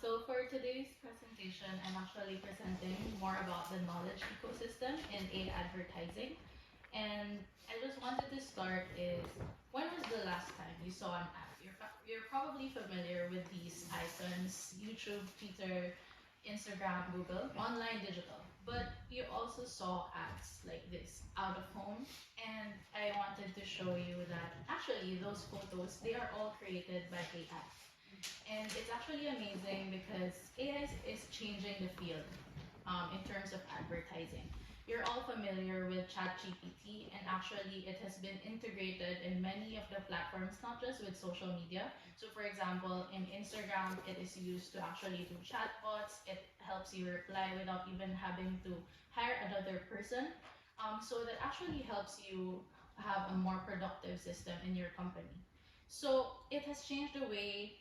So for today's presentation, I'm actually presenting more about the knowledge ecosystem in AI advertising. And I just wanted to start is, when was the last time you saw an ad? You're probably familiar with these icons: YouTube, Twitter, Instagram, Google, online digital. But you also saw ads like this out of home. And I wanted to show you that actually those photos, they are all created by AI. And it's actually amazing because AI is changing the field in terms of advertising. You're all familiar with ChatGPT, and actually, it has been integrated in many of the platforms, not just with social media. So, for example, in Instagram, it is used to actually do chatbots. It helps you reply without even having to hire another person. So, that actually helps you have a more productive system in your company. So, it has changed the way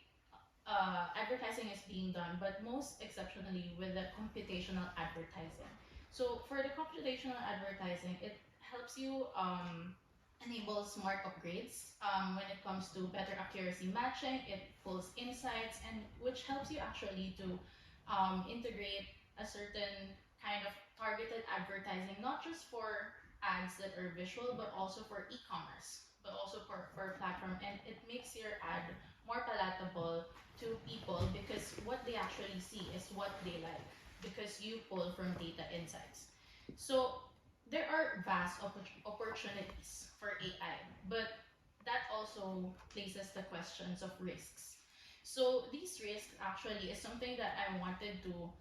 advertising is being done, but most exceptionally with the computational advertising. So for the computational advertising, it helps you enable smart upgrades when it comes to better accuracy matching. It pulls insights, and which helps you actually to integrate a certain kind of targeted advertising, not just for ads that are visual, but also for e-commerce, but also for platform. And it makes your ad more palatable to people because what they actually see is what they like because you pull from data insights. So there are vast opportunities for AI, but that also places the questions of risks. So these risks actually is something that I wanted to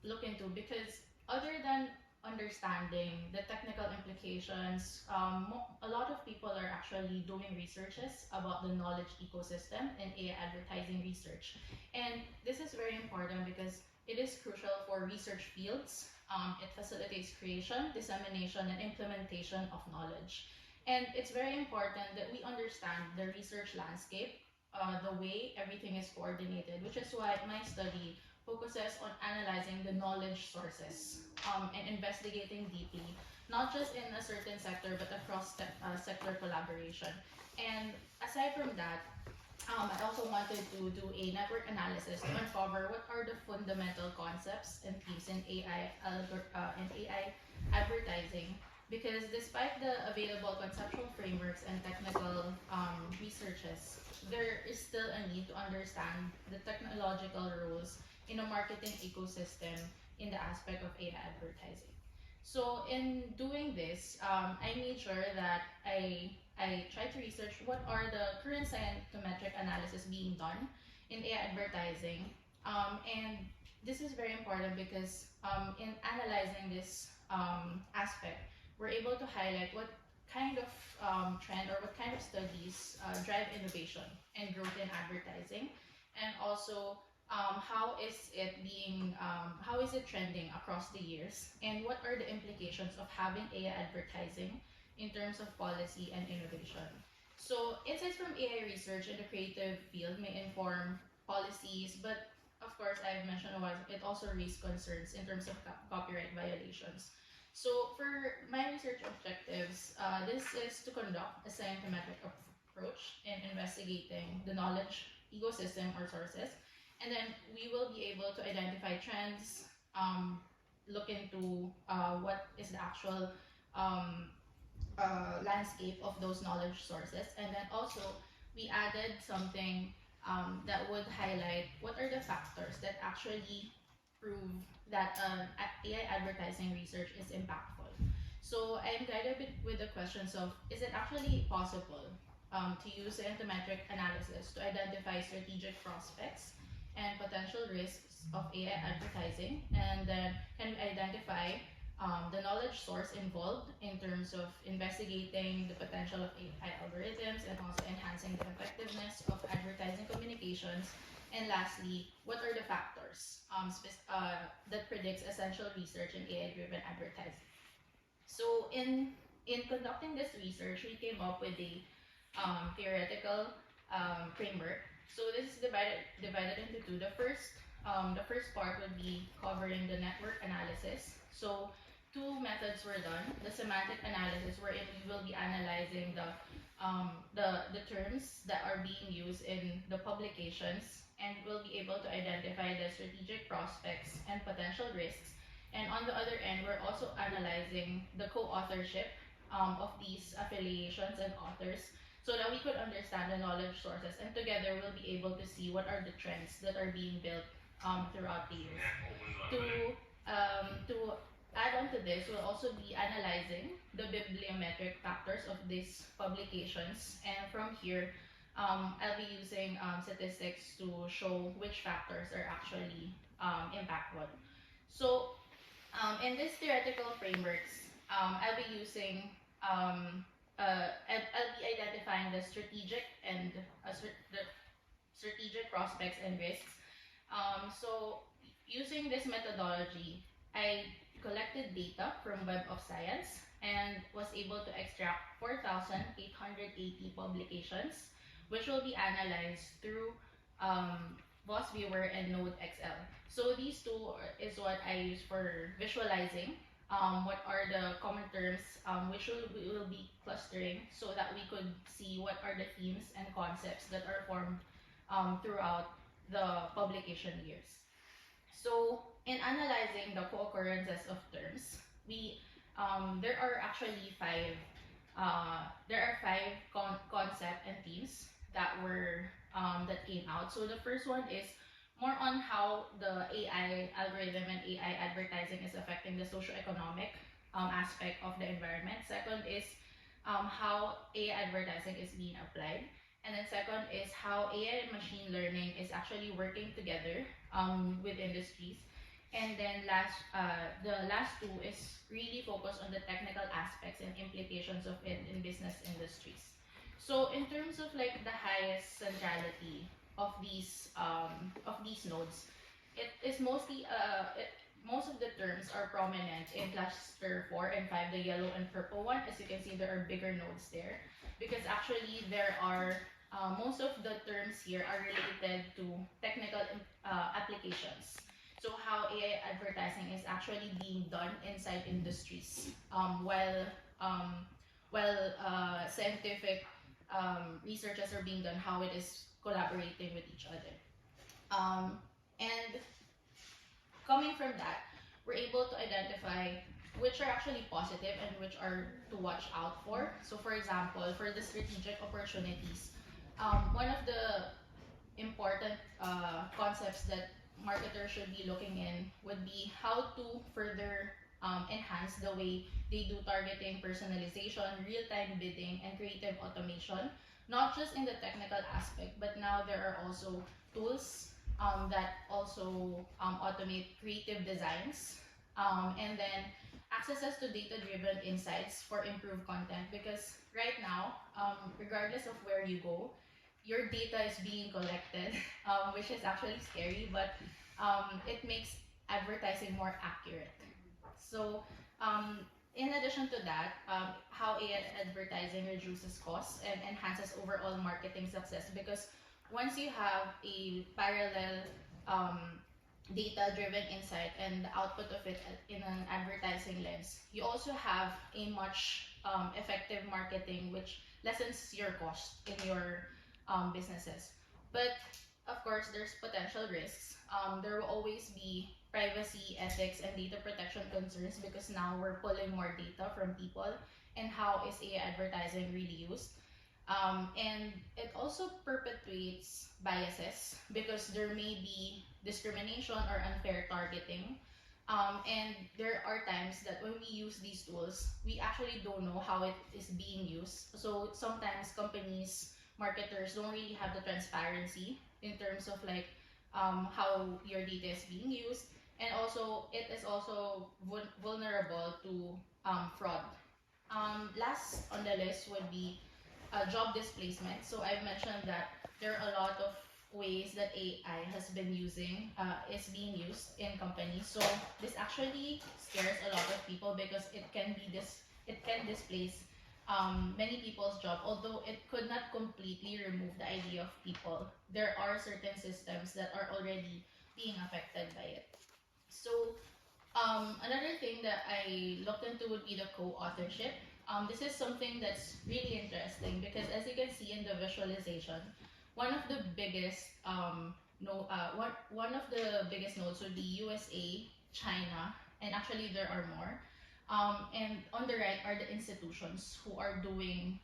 look into because other than understanding the technical implications, a lot of people are actually doing researches about the knowledge ecosystem and AI advertising research. And this is very important because it is crucial for research fields. It facilitates creation, dissemination, and implementation of knowledge. And it's very important that we understand the research landscape, the way everything is coordinated, which is why my study focuses on analyzing the knowledge sources and investigating deeply, not just in a certain sector, but across sector collaboration. And aside from that, I also wanted to do a network analysis to uncover what are the fundamental concepts and themes in AI advertising. Because despite the available conceptual frameworks and technical researches, there is still a need to understand the technological rules in a marketing ecosystem in the aspect of AI advertising. So in doing this, I made sure that I tried to research what are the current scientometric analysis being done in AI advertising. And this is very important because in analyzing this aspect, we're able to highlight what kind of trend or what kind of studies drive innovation and growth in advertising, and also how is it trending across the years, and what are the implications of having AI advertising in terms of policy and innovation. So insights from AI research in the creative field may inform policies, but of course, I've mentioned a while, it also raises concerns in terms of copyright violations. So for my research objectives, this is to conduct a scientific approach in investigating the knowledge ecosystem or sources, and then we will be able to identify trends, look into what is the actual um, landscape of those knowledge sources, and then also we added something that would highlight what are the factors that actually prove that AI advertising research is impactful. So I'm guided with the questions of, is it actually possible to use scientometric analysis to identify strategic prospects and potential risks of AI advertising? And then can we identify the knowledge source involved in terms of investigating the potential of AI algorithms and also enhancing the effectiveness of advertising communications? And lastly, what are the factors that predicts essential research in AI-driven advertising? So in conducting this research, we came up with a theoretical framework. So this is divided into two. The first part would be covering the network analysis. So two methods were done. The semantic analysis, wherein we will be analyzing the the terms that are being used in the publications, and will be able to identify the strategic prospects and potential risks. And on the other end, we're also analyzing the co-authorship of these affiliations and authors so that we could understand the knowledge sources, and together we'll be able to see what are the trends that are being built throughout the years. To add on to this, we'll also be analyzing the bibliometric factors of these publications, and from here, I'll be using statistics to show which factors are actually impactful. So, in these theoretical frameworks, I'll be using I'll be identifying the strategic and the strategic prospects and risks. So using this methodology, I collected data from Web of Science and was able to extract 4,880 publications, which will be analyzed through VOS Viewer and Node XL. So these two is what I use for visualizing what are the common terms which we will be clustering so that we could see what are the themes and concepts that are formed throughout the publication years. So in analyzing the co-occurrences of terms, we there are actually five concept and themes that were that came out. So the first one is more on how the AI algorithm and AI advertising is affecting the socioeconomic aspect of the environment. Second is how AI advertising is being applied. And then second is how AI and machine learning is actually working together with industries. And then the last two is really focused on the technical aspects and implications of it in business industries. So in terms of like the highest centrality of these nodes, it is mostly most of the terms are prominent in cluster 4 and 5, the yellow and purple one. As you can see, there are bigger nodes there because actually there are most of the terms here are related to technical applications. So how AI advertising is actually being done inside industries, while scientific researches are being done, how it is collaborating with each other. And coming from that, we're able to identify which are actually positive and which are to watch out for. So for example, for the strategic opportunities, one of the important concepts that marketers should be looking in would be how to further enhance the way they do targeting, personalization, real-time bidding, and creative automation, not just in the technical aspect, but now there are also tools that also automate creative designs, and then accesses to data-driven insights for improved content. Because right now, regardless of where you go, your data is being collected, which is actually scary, but it makes advertising more accurate. So, in addition to that, how AI advertising reduces costs and enhances overall marketing success, because once you have a parallel data-driven insight and the output of it in an advertising lens, you also have a much effective marketing, which lessens your cost in your businesses. But of course, there's potential risks. There will always be privacy, ethics, and data protection concerns because now we're pulling more data from people, and how is AI advertising really used. And it also perpetuates biases because there may be discrimination or unfair targeting. And there are times that when we use these tools, we actually don't know how it is being used. So sometimes companies, marketers don't really have the transparency in terms of like how your data is being used. And also, it is also vulnerable to fraud. Last on the list would be job displacement. So I've mentioned that there are a lot of ways that AI has been is being used in companies. So this actually scares a lot of people because it can displace many people's job. Although it could not completely remove the idea of people, there are certain systems that are already being affected by it. So another thing that I looked into would be the co-authorship. this is something that's really interesting because as you can see in the visualization, one of the biggest no one of the biggest nodes would be USA, China, and actually there are more. And on the right are the institutions who are doing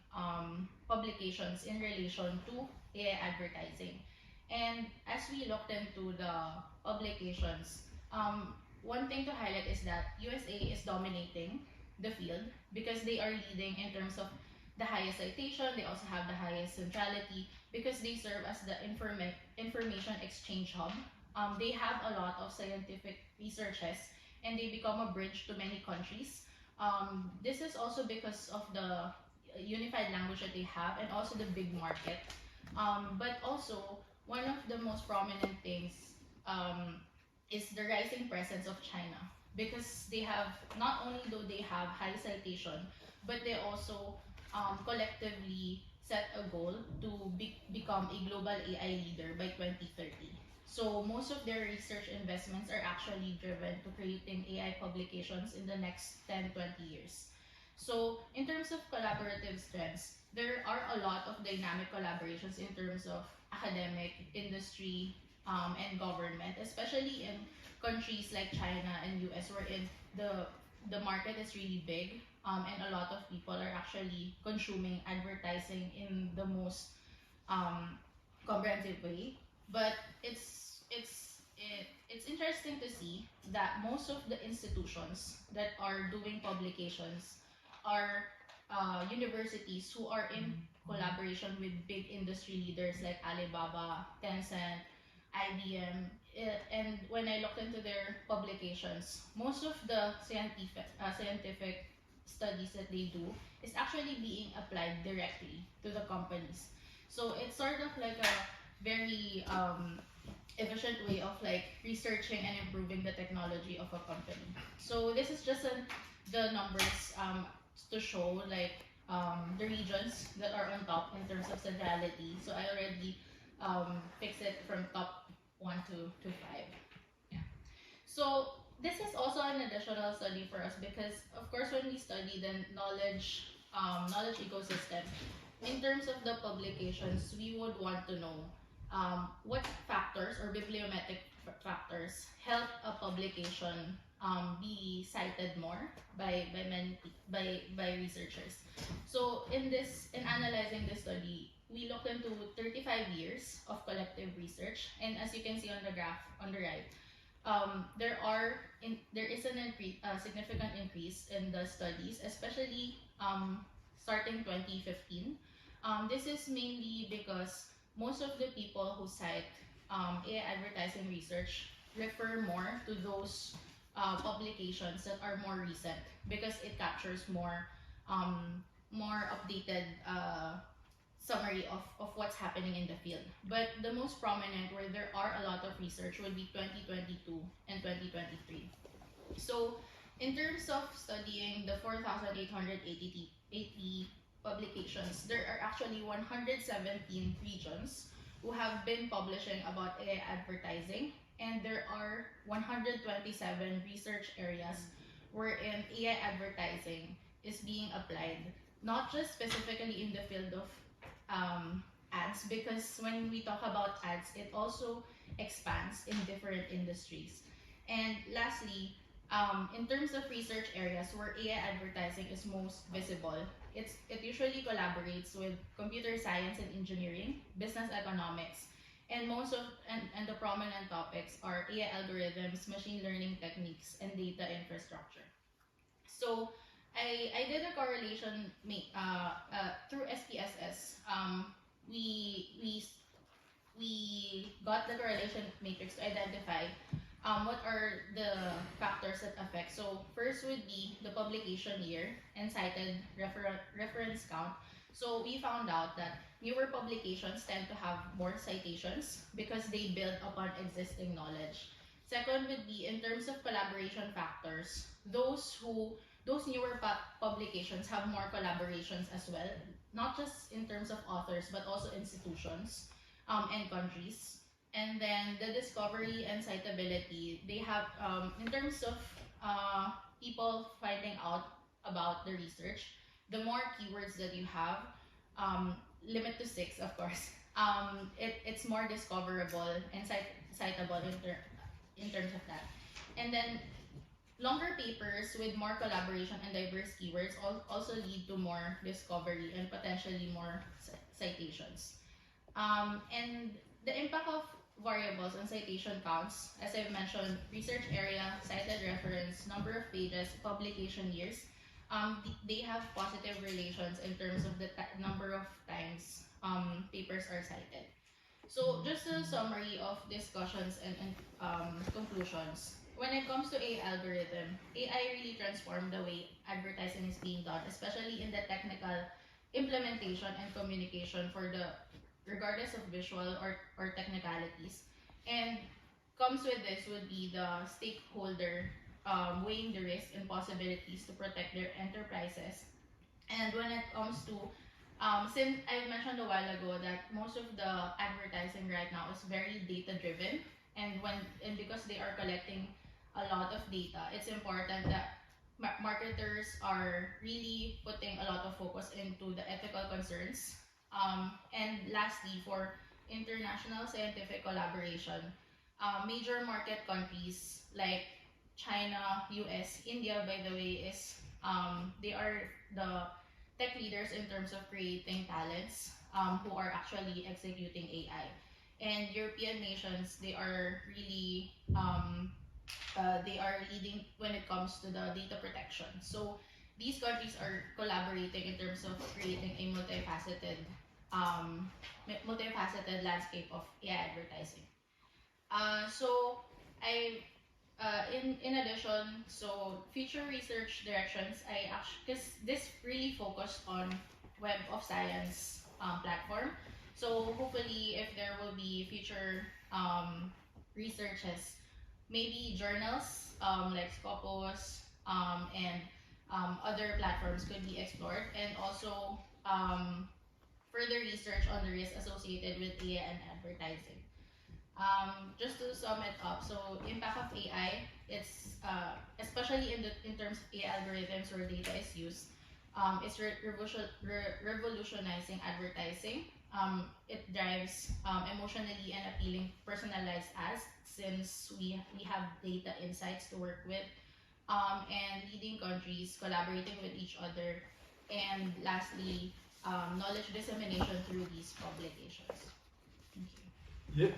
publications in relation to AI advertising. And as we looked into the publications, one thing to highlight is that USA is dominating the field because they are leading in terms of the highest citation. They also have the highest centrality because they serve as the information exchange hub. They have a lot of scientific researches and they become a bridge to many countries. This is also because of the unified language that they have and also the big market. But also, one of the most prominent things is the rising presence of China because they have, not only do they have high citation, but they also collectively set a goal to become a global AI leader by 2030. So most of their research investments are actually driven to creating AI publications in the next 10-20 years. So in terms of collaborative strengths, there are a lot of dynamic collaborations in terms of academic, industry, and government, especially in countries like China and US, wherein the market is really big, and a lot of people are actually consuming advertising in the most comprehensive way. But it's interesting to see that most of the institutions that are doing publications are universities who are in collaboration with big industry leaders like Alibaba, Tencent, IBM. And when I looked into their publications, most of the scientific studies that they do is actually being applied directly to the companies. So it's sort of like a very efficient way of like researching and improving the technology of a company. So this is just the numbers to show like the regions that are on top in terms of centrality. So I already fixed it from top 1 to 5. Yeah. So this is also an additional study for us because of course when we study the knowledge ecosystem, in terms of the publications, we would want to know what factors or bibliometric factors help a publication be cited more by many by researchers. So in analyzing this study, we looked into 35 years of collective research, and as you can see on the graph on the right, there is a significant increase in the studies, especially starting 2015. This is mainly because most of the people who cite AI advertising research refer more to those publications that are more recent because it captures more updated summary of what's happening in the field. But the most prominent where there are a lot of research would be 2022 and 2023. So in terms of studying the 4,880 publications, there are actually 117 regions who have been publishing about AI advertising, and there are 127 research areas wherein AI advertising is being applied, not just specifically in the field of ads, because when we talk about ads, it also expands in different industries. And lastly, in terms of research areas where AI advertising is most visible, it usually collaborates with computer science and engineering, business economics, and and the prominent topics are AI algorithms, machine learning techniques, and data infrastructure. So I did a correlation through SPSS. We we we got the correlation matrix to identify what are the factors that affect. So first would be the publication year and cited reference count. So we found out that newer publications tend to have more citations because they build upon existing knowledge. Second would be in terms of collaboration factors, those newer publications have more collaborations as well, not just in terms of authors but also institutions and countries. And then the discovery and citability, they have in terms of people finding out about the research, the more keywords that you have, limit to 6, of course. It's more discoverable and citable in terms of that. And then longer papers with more collaboration and diverse keywords also lead to more discovery and potentially more citations. And the impact of variables on citation counts, as I've mentioned, research area, cited reference, number of pages, publication years, they have positive relations in terms of the number of times papers are cited. So just a summary of discussions and conclusions. When it comes to AI algorithm, AI really transformed the way advertising is being done, especially in the technical implementation and communication for the regardless of visual or technicalities. And comes with this would be the stakeholder weighing the risk and possibilities to protect their enterprises. And when it comes to since I mentioned a while ago that most of the advertising right now is very data driven, and because they are collecting a lot of data, it's important that marketers are really putting a lot of focus into the ethical concerns. And lastly, for international scientific collaboration, major market countries like China, US, India, by the way, is they are the tech leaders in terms of creating talents who are actually executing AI. And European nations, they are leading when it comes to the data protection. So these countries are collaborating in terms of creating a multifaceted landscape of AI advertising. So I in addition, so future research directions, I actually because this really focused on Web of Science platform. So hopefully, if there will be future researches, maybe journals like Scopus and other platforms could be explored, and also further research on the risks associated with AI and advertising. Just to sum it up, so impact of AI, it's especially in terms of AI algorithms where data is used, it's revolutionizing advertising. It drives emotionally and appealing personalized ads since we have data insights to work with, and leading countries collaborating with each other, and lastly, knowledge dissemination through these publications. Thank you. Yes,